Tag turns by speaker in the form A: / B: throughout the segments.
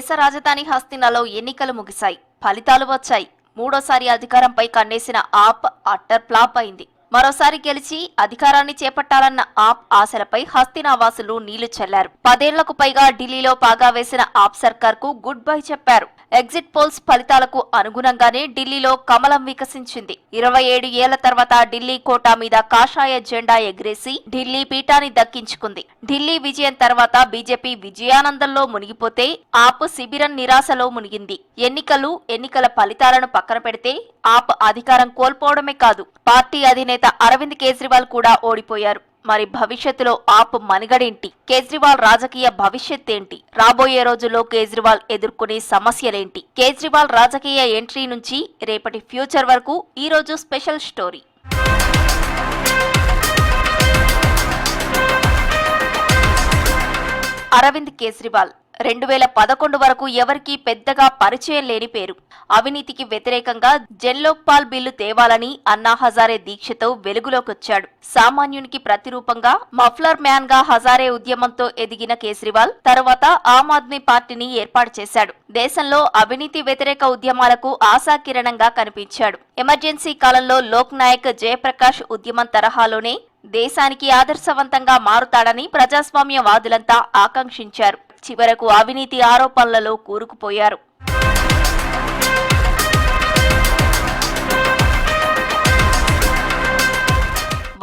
A: దేశ రాజధాని హస్తినాలో ఎన్నికలు ముగిశాయి. ఫలితాలు వచ్చాయి. మూడోసారి అధికారంపై కన్నేసిన ఆప్ అట్టర్ ఫ్లాప్ అయింది. మరోసారి గెలిచి అధికారాన్ని చేపట్టాలన్న ఆప్ ఆశలపై హస్తినావాసులు నీళ్లు చల్లారు. 10 ఏళ్లకు పైగా ఢిల్లీలో పాగా వేసిన ఆప్ సర్కార్ కు గుడ్ బై చెప్పారు. ఎగ్జిట్ పోల్స్ ఫలితాలకు అనుగుణంగానే ఢిల్లీలో కమలం వికసించింది. 27 ఏళ్ల తర్వాత ఢిల్లీ కోటా మీద కాషాయ జెండా ఎగిరేసి ఢిల్లీ పీఠాన్ని దక్కించుకుంది. ఢిల్లీ విజయం తర్వాత బీజేపీ విజయానందంలో మునిగిపోతే ఆప్ శిబిరం నిరాశలో మునిగింది. ఎన్నికల ఫలితాలను పక్కన పెడితే ఆప్ అధికారం కోల్పోవడమే కాదు, పార్టీ అధినేత అరవింద్ కేజ్రీవాల్ కూడా ఓడిపోయారు. మరి భవిష్యత్తులో ఆప్ మనుగడేంటి? కేజ్రీవాల్ రాజకీయ భవిష్యత్తేంటి? రాబోయే రోజుల్లో కేజ్రీవాల్ ఎదుర్కొనే సమస్యలేంటి? కేజ్రీవాల్ రాజకీయ ఎంట్రీ నుంచి రేపటి ఫ్యూచర్ వరకు ఈ రోజు స్పెషల్ స్టోరీ. అరవింద్ కేజ్రీవాల్ 2011 వరకు ఎవరికీ పెద్దగా పరిచయం లేని పేరు. అవినీతికి వ్యతిరేకంగా జన్లోక్పాల్ బిల్లు తేవాలని అన్నా హజారే దీక్షతో వెలుగులోకొచ్చాడు. సామాన్యునికి ప్రతిరూపంగా మఫ్లర్ మ్యాన్ గా హజారే ఉద్యమంతో ఎదిగిన కేజ్రీవాల్ తరువాత ఆమ్ ఆద్మీ పార్టీని ఏర్పాటు చేశాడు. దేశంలో అవినీతి వ్యతిరేక ఉద్యమాలకు ఆశాకిరణంగా కనిపించాడు. ఎమర్జెన్సీ కాలంలో లోక్ నాయక్ జయప్రకాష్ ఉద్యమం తరహాలోనే దేశానికి ఆదర్శవంతంగా మారుతాడని ప్రజాస్వామ్యవాదులంతా ఆకాంక్షించారు. చివరకు అవినీతి ఆరోపణలలో కూరుకుపోయారు.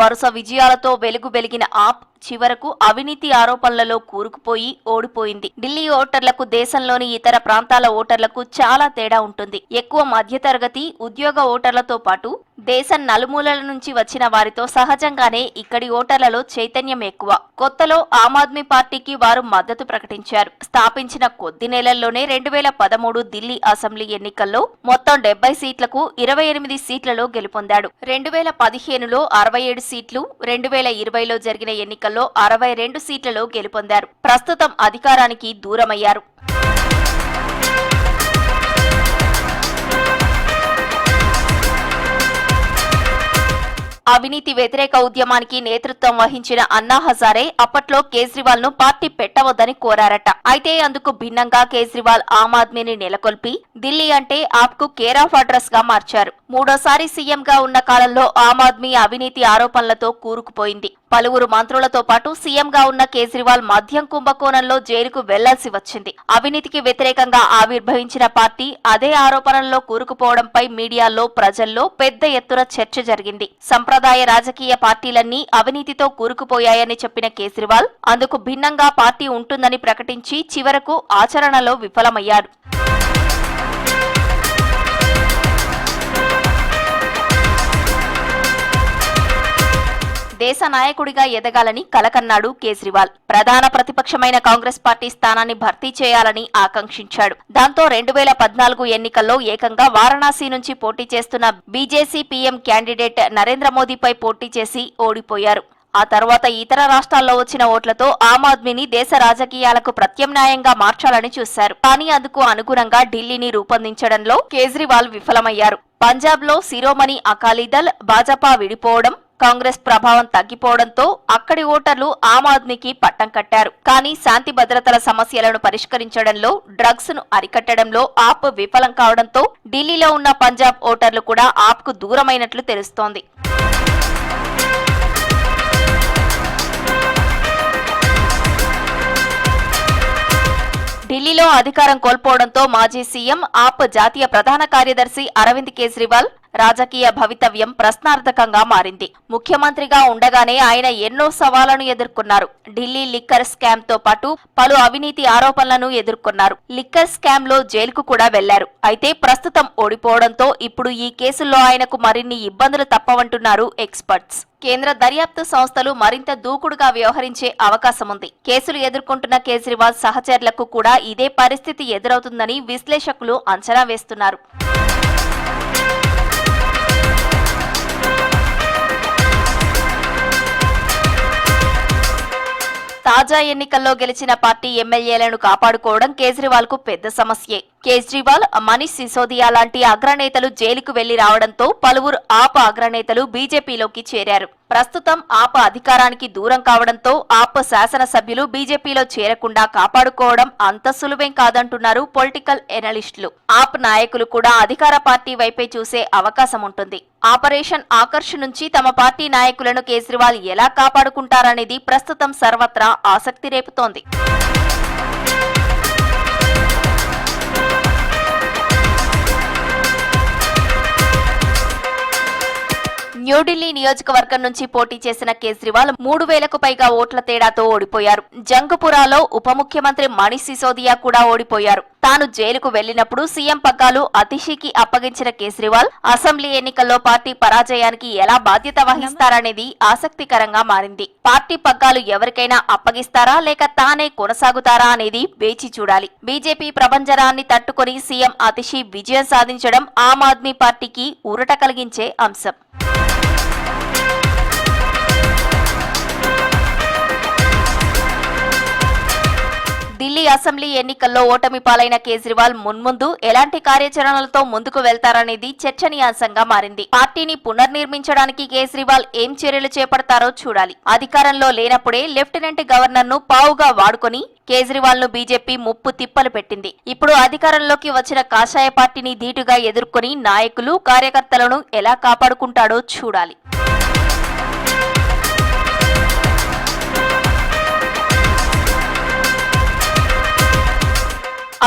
A: వరుస విజయాలతో వెలిగిన ఆప్ చివరకు అవినీతి ఆరోపణలలో కూరుకుపోయి ఓడిపోయింది. ఢిల్లీ ఓటర్లకు దేశంలోని ఇతర ప్రాంతాల ఓటర్లకు చాలా తేడా ఉంటుంది. ఎక్కువ మధ్యతరగతి ఉద్యోగ ఓటర్లతో పాటు దేశం నలుమూలల నుంచి వచ్చిన వారితో సహజంగానే ఇక్కడి ఓటర్లలో చైతన్యం ఎక్కువ. కొత్తలో ఆమ్ ఆద్మీ పార్టీకి వారు మద్దతు ప్రకటించారు. స్థాపించిన కొద్ది నెలల్లోనే 2013 ఢిల్లీ అసెంబ్లీ ఎన్నికల్లో మొత్తం 70 సీట్లకు 28 సీట్లలో గెలుపొందాడు. 2015లో 67 సీట్లు, 2020లో జరిగిన ఎన్నికల్లో 62 సీట్లలో గెలుపొందారు. ప్రస్తుతం అధికారానికి దూరమయ్యారు. అవినీతి వ్యతిరేక ఉద్యమానికి నేతృత్వం వహించిన అన్నా హజారే అప్పట్లో కేజ్రీవాల్ ను పార్టీ పెట్టవద్దని కోరారట. అయితే అందుకు భిన్నంగా కేజ్రీవాల్ ఆమ్ ఆద్మీని నెలకొల్పి ఢిల్లీ అంటే ఆప్ కు కేర్ ఆఫ్ అడ్రస్ గా మార్చారు. మూడోసారి సీఎంగా ఉన్న కాలంలో ఆమ్ ఆద్మీ అవినీతి ఆరోపణలతో కూరుకుపోయింది. పలువురు మంత్రులతో పాటు సీఎంగా ఉన్న కేజ్రీవాల్ మద్యం కుంభకోణంలో జైలుకు వెళ్లాల్సి వచ్చింది. అవినీతికి వ్యతిరేకంగా ఆవిర్భవించిన పార్టీ అదే ఆరోపణల్లో కూరుకుపోవడంపై మీడియాలో, ప్రజల్లో పెద్ద ఎత్తున చర్చ జరిగింది. సంప్రదాయ రాజకీయ పార్టీలన్నీ అవినీతితో కూరుకుపోయాయని చెప్పిన కేజ్రీవాల్ అందుకు భిన్నంగా పార్టీ ఉంటుందని ప్రకటించి చివరకు ఆచరణలో విఫలమయ్యాడు. దేశ నాయకుడిగా ఎదగాలని కలకన్నాడు కేజ్రీవాల్. ప్రధాన ప్రతిపక్షమైన కాంగ్రెస్ పార్టీ స్థానాన్ని భర్తీ చేయాలని ఆకాంక్షించాడు. దాంతో 2014 ఎన్నికల్లో ఏకంగా వారణాసి నుంచి పోటీ చేస్తున్న బీజేపీ పీఎం క్యాండిడేట్ నరేంద్ర మోదీపై పోటీ చేసి ఓడిపోయారు. ఆ తర్వాత ఇతర రాష్ట్రాల్లో వచ్చిన ఓట్లతో ఆమ్ ఆద్మీని దేశ రాజకీయాలకు ప్రత్యామ్నాయంగా మార్చాలని చూశారు. కానీ అందుకు అనుగుణంగా ఢిల్లీని రూపొందించడంలో కేజ్రీవాల్ విఫలమయ్యారు. పంజాబ్ లో శిరోమణి అకాలీదళ్, భాజపా విడిపోవడం, కాంగ్రెస్ ప్రభావం తగ్గిపోవడంతో అక్కడి ఓటర్లు ఆమ్ ఆద్మీకి పట్టం కట్టారు. కానీ శాంతి భద్రతల సమస్యలను పరిష్కరించడంలో, డ్రగ్స్ ను అరికట్టడంలో ఆప్ విఫలం కావడంతో ఢిల్లీలో ఉన్న పంజాబ్ ఓటర్లు కూడా ఆప్ కు దూరమైనట్లు తెలుస్తోంది. ఢిల్లీలో అధికారం కోల్పోవడంతో మాజీ సీఎం, ఆప్ జాతీయ ప్రధాన కార్యదర్శి అరవింద్ కేజ్రీవాల్ రాజకీయ భవితవ్యం ప్రశ్నార్థకంగా మారింది. ముఖ్యమంత్రిగా ఉండగానే ఆయన ఎన్నో సవాళ్లను ఎదుర్కొన్నారు. ఢిల్లీ లిక్కర్ స్కామ్ తో పాటు పలు అవినీతి ఆరోపణలను ఎదుర్కొన్నారు. లిక్కర్ స్కామ్ లో జైలుకు కూడా వెళ్లారు. అయితే ప్రస్తుతం ఓడిపోవడంతో ఇప్పుడు ఈ కేసుల్లో ఆయనకు మరిన్ని ఇబ్బందులు తప్పవంటున్నారు ఎక్స్పర్ట్స్. కేంద్ర దర్యాప్తు సంస్థలు మరింత దూకుడుగా వ్యవహరించే అవకాశముంది. కేసులు ఎదుర్కొంటున్న కేజ్రీవాల్ సహచరులకు కూడా ఇదే పరిస్థితి ఎదురవుతుందని విశ్లేషకులు అంచనా వేస్తున్నారు. తాజా ఎన్నికల్లో గెలిచిన పార్టీ ఎమ్మెల్యేలను కాపాడుకోవడం కేజ్రీవాల్ కు పెద్ద సమస్యే. కేజ్రీవాల్, మనీష్ సిసోదియా లాంటి అగ్రనేతలు జైలుకు వెళ్లి రావడంతో పలువురు ఆప్ అగ్రనేతలు బీజేపీలోకి చేరారు. ప్రస్తుతం ఆప్ అధికారానికి దూరం కావడంతో ఆప్ శాసనసభ్యులు బీజేపీలో చేరకుండా కాపాడుకోవడం అంత సులువేం కాదంటున్నారు పొలిటికల్ ఎనలిస్టులు. ఆప్ నాయకులు కూడా అధికార పార్టీ వైపే చూసే అవకాశం ఉంటుంది. ఆపరేషన్ ఆకర్ష్ నుంచి తమ పార్టీ నాయకులను కేజ్రీవాల్ ఎలా కాపాడుకుంటారనేది ప్రస్తుతం సర్వత్రా ఆసక్తి రేపుతోంది. న్యూఢిల్లీ నియోజకవర్గం నుంచి పోటీ చేసిన కేజ్రీవాల్ 3,000కు పైగా ఓట్ల తేడాతో ఓడిపోయారు. జంగ్పురాలో ఉప ముఖ్యమంత్రి మనీష్ సిసోదియా కూడా ఓడిపోయారు. తాను జైలుకు వెళ్లినప్పుడు సీఎం పగ్గాలు అతిషికి అప్పగించిన కేజ్రీవాల్ అసెంబ్లీ ఎన్నికల్లో పార్టీ పరాజయానికి ఎలా బాధ్యత వహిస్తారనేది ఆసక్తికరంగా మారింది. పార్టీ పగ్గాలు ఎవరికైనా అప్పగిస్తారా లేక తానే కొనసాగుతారా అనేది వేచి చూడాలి. బీజేపీ ప్రభంజనాన్ని తట్టుకుని సీఎం అతిషి విజయం సాధించడం ఆమ్ ఆద్మీ పార్టీకి ఊరట కలిగించే అంశం. ఢిల్లీ అసెంబ్లీ ఎన్నికల్లో ఓటమి పాలైన కేజ్రీవాల్ మున్ముందు ఎలాంటి కార్యాచరణలతో ముందుకు వెళ్తారనేది చర్చనీయాంశంగా మారింది. పార్టీని పునర్నిర్మించడానికి కేజ్రీవాల్ ఏం చర్యలు చేపడతారో చూడాలి. అధికారంలో లేనప్పుడే లెఫ్టినెంట్ గవర్నర్ ను పావుగా వాడుకొని కేజ్రీవాల్ ను బీజేపీ ముప్పు తిప్పలు పెట్టింది. ఇప్పుడు అధికారంలోకి వచ్చిన కాషాయ పార్టీని ధీటుగా ఎదుర్కొని నాయకులు కార్యకర్తలను ఎలా కాపాడుకుంటాడో చూడాలి.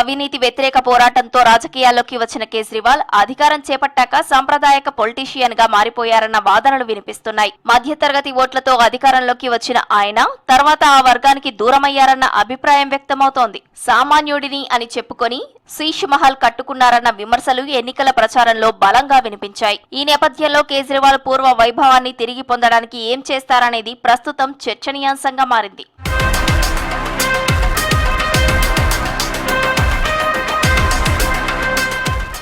A: అవినీతి వ్యతిరేక పోరాటంతో రాజకీయాల్లోకి వచ్చిన కేజ్రీవాల్ అధికారం చేపట్టాక సాంప్రదాయక పొలిటీషియన్ గా మారిపోయారన్న వాదనలు వినిపిస్తున్నాయి. మధ్యతరగతి ఓట్లతో అధికారంలోకి వచ్చిన ఆయన తర్వాత ఆ వర్గానికి దూరమయ్యారన్న అభిప్రాయం వ్యక్తమవుతోంది. సామాన్యుడిని అని చెప్పుకొని శీష్ మహల్ కట్టుకున్నారన్న విమర్శలు ఎన్నికల ప్రచారంలో బలంగా వినిపించాయి. ఈ నేపథ్యంలో కేజ్రీవాల్ పూర్వ వైభవాన్ని తిరిగి పొందడానికి ఏం చేస్తారనేది ప్రస్తుతం చర్చనీయాంశంగా మారింది.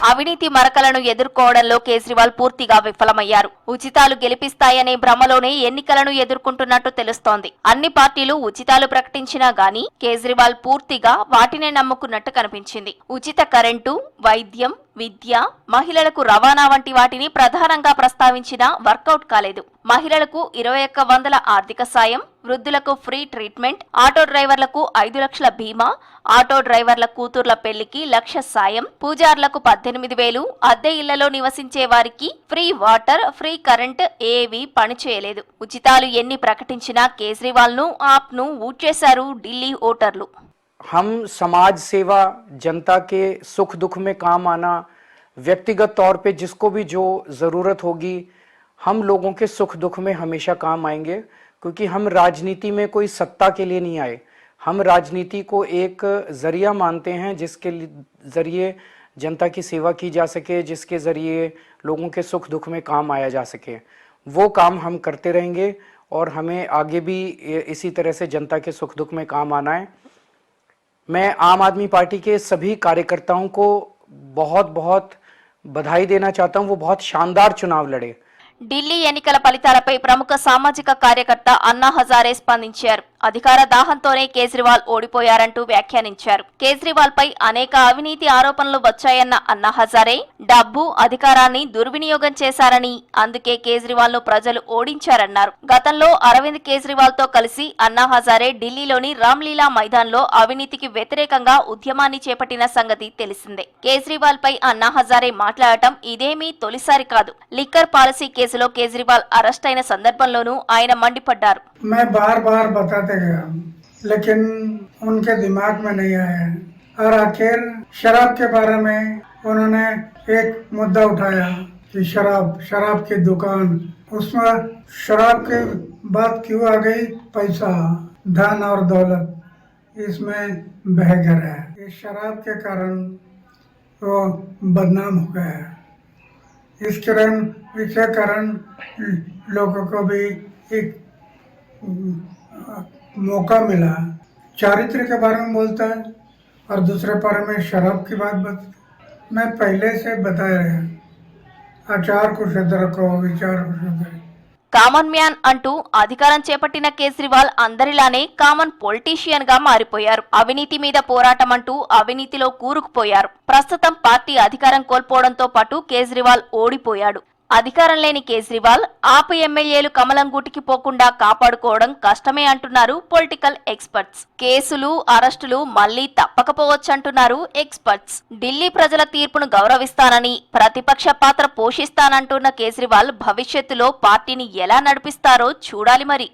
A: అవినీతి మరకలను ఎదుర్కోవడంలో కేజ్రీవాల్ పూర్తిగా విఫలమయ్యారు. ఉచితాలు గెలిపిస్తాయనే భ్రమలోనే ఎన్నికలను ఎదుర్కొంటున్నట్టు తెలుస్తోంది. అన్ని పార్టీలు ఉచితాలు ప్రకటించినా గానీ కేజ్రీవాల్ పూర్తిగా వాటినే నమ్ముకున్నట్టు కనిపించింది. ఉచిత కరెంటు, వైద్యం, విద్య, మహిళలకు రవాణా వంటి వాటిని ప్రధానంగా ప్రస్తావించినా వర్కౌట్ కాలేదు. మహిళలకు 2,100 ఆర్థిక సాయం, వృద్ధులకు ఫ్రీ ట్రీట్మెంట్, ఆటో డ్రైవర్లకు 5 లక్షల బీమా, ఆటో డ్రైవర్ల కూతుర్ల పెళ్లికి 1,00,000 సాయం, పూజార్లకు 18,000, అద్దె ఇళ్లలో నివసించే వారికి ఫ్రీ వాటర్, ఫ్రీ కరెంట్ ఏవీ పనిచేయలేదు. ఉచితాలు ఎన్ని ప్రకటించినా కేజ్రీవాల్ ను ఆప్ ను ఊడ్చేశారు ఢిల్లీ ఓటర్లు.
B: हम समाज सेवा, जनता के सुख दुख में काम आना, व्यक्तिगत तौर पे जिसको भी जो ज़रूरत होगी हम लोगों के सुख दुख में हमेशा काम आएंगे, क्योंकि हम राजनीति में कोई सत्ता के लिए नहीं आए. हम राजनीति को एक ज़रिया मानते हैं जिसके ज़रिए जनता की सेवा की जा सके, जिसके ज़रिए लोगों के सुख दुख में काम आया जा सके. वो काम हम करते रहेंगे और हमें आगे भी इसी तरह से जनता के सुख दुख में काम आना है. मैं आम आदमी पार्टी के सभी कार्यकर्ताओं को बहुत बहुत बधाई देना चाहता हूं. वो बहुत शानदार चुनाव लड़े.
A: ఢిల్లీ ఎన్నికల ఫలితాలపై ప్రముఖ సామాజిక కార్యకర్త అన్నా హజారే స్పందించారు. అధికార దాహంతోనే కేజ్రీవాల్ ఓడిపోయారంటూ వ్యాఖ్యానించారు. కేజ్రీవాల్ పై అనేక అవినీతి ఆరోపణలు వచ్చాయన్న అన్నా హజారే డబ్బు, అధికారాన్ని దుర్వినియోగం చేశారని, అందుకే కేజ్రీవాల్ ను ప్రజలు ఓడించారన్నారు. గతంలో అరవింద్ కేజ్రీవాల్ తో కలిసి అన్నా హజారే ఢిల్లీలోని రామ్లీలా మైదాన్లో అవినీతికి వ్యతిరేకంగా ఉద్యమాన్ని చేపట్టిన సంగతి తెలిసిందే. కేజ్రీవాల్ పై అన్నా హజారే మాట్లాడటం ఇదేమీ తొలిసారి కాదు. లిక్కర్ పాలసీ కేసులో కేజ్రీవాల్ అరెస్ట్ అయిన సందర్భంలోనూ ఆయన మండిపడ్డారు.
C: मैं बार बार बताते गया लेकिन उनके दिमाग में नहीं आया और आखिर शराब के बारे में उन्होंने एक मुद्दा उठाया कि शराब की दुकान, उसमें शराब की बात क्यों आ गई? पैसा, धन और दौलत इसमें बह गया है. इस शराब के कारण वो बदनाम हो गया है. इसके कारण लोगों को भी एक मौका मिला. चारित्र के बारे में बोलता है और दूसरे बारे में शराब की बात बताता. मैं पहले से बताया रहा, आचार को शुद्ध रखो, विचार को शुद्ध रखो.
A: కామన్ మ్యాన్ అంటూ అధికారం చేపట్టిన కేజ్రీవాల్ అందరిలానే కామన్ పొలిటీషియన్ గా మారిపోయారు. అవినీతి మీద పోరాటం అంటూ అవినీతిలో కూరుకుపోయారు. ప్రస్తుతం పార్టీ అధికారం కోల్పోవడంతో పాటు కేజ్రీవాల్ ఓడిపోయాడు. అధికారం లేని కేజ్రీవాల్ ఆప్ ఎమ్మెల్యేలు కమలం గూటికి పోకుండా కాపాడుకోవడం కష్టమే అంటున్నారు పొలిటికల్ ఎక్స్పర్ట్స్. కేసులు, అరెస్టులు మళ్లీ తప్పకపోవచ్చంటున్నారు ఎక్స్పర్ట్స్. ఢిల్లీ ప్రజల తీర్పును గౌరవిస్తానని, ప్రతిపక్ష పాత్ర పోషిస్తానంటున్న కేజ్రీవాల్ భవిష్యత్తులో పార్టీని ఎలా నడిపిస్తారో చూడాలి మరి.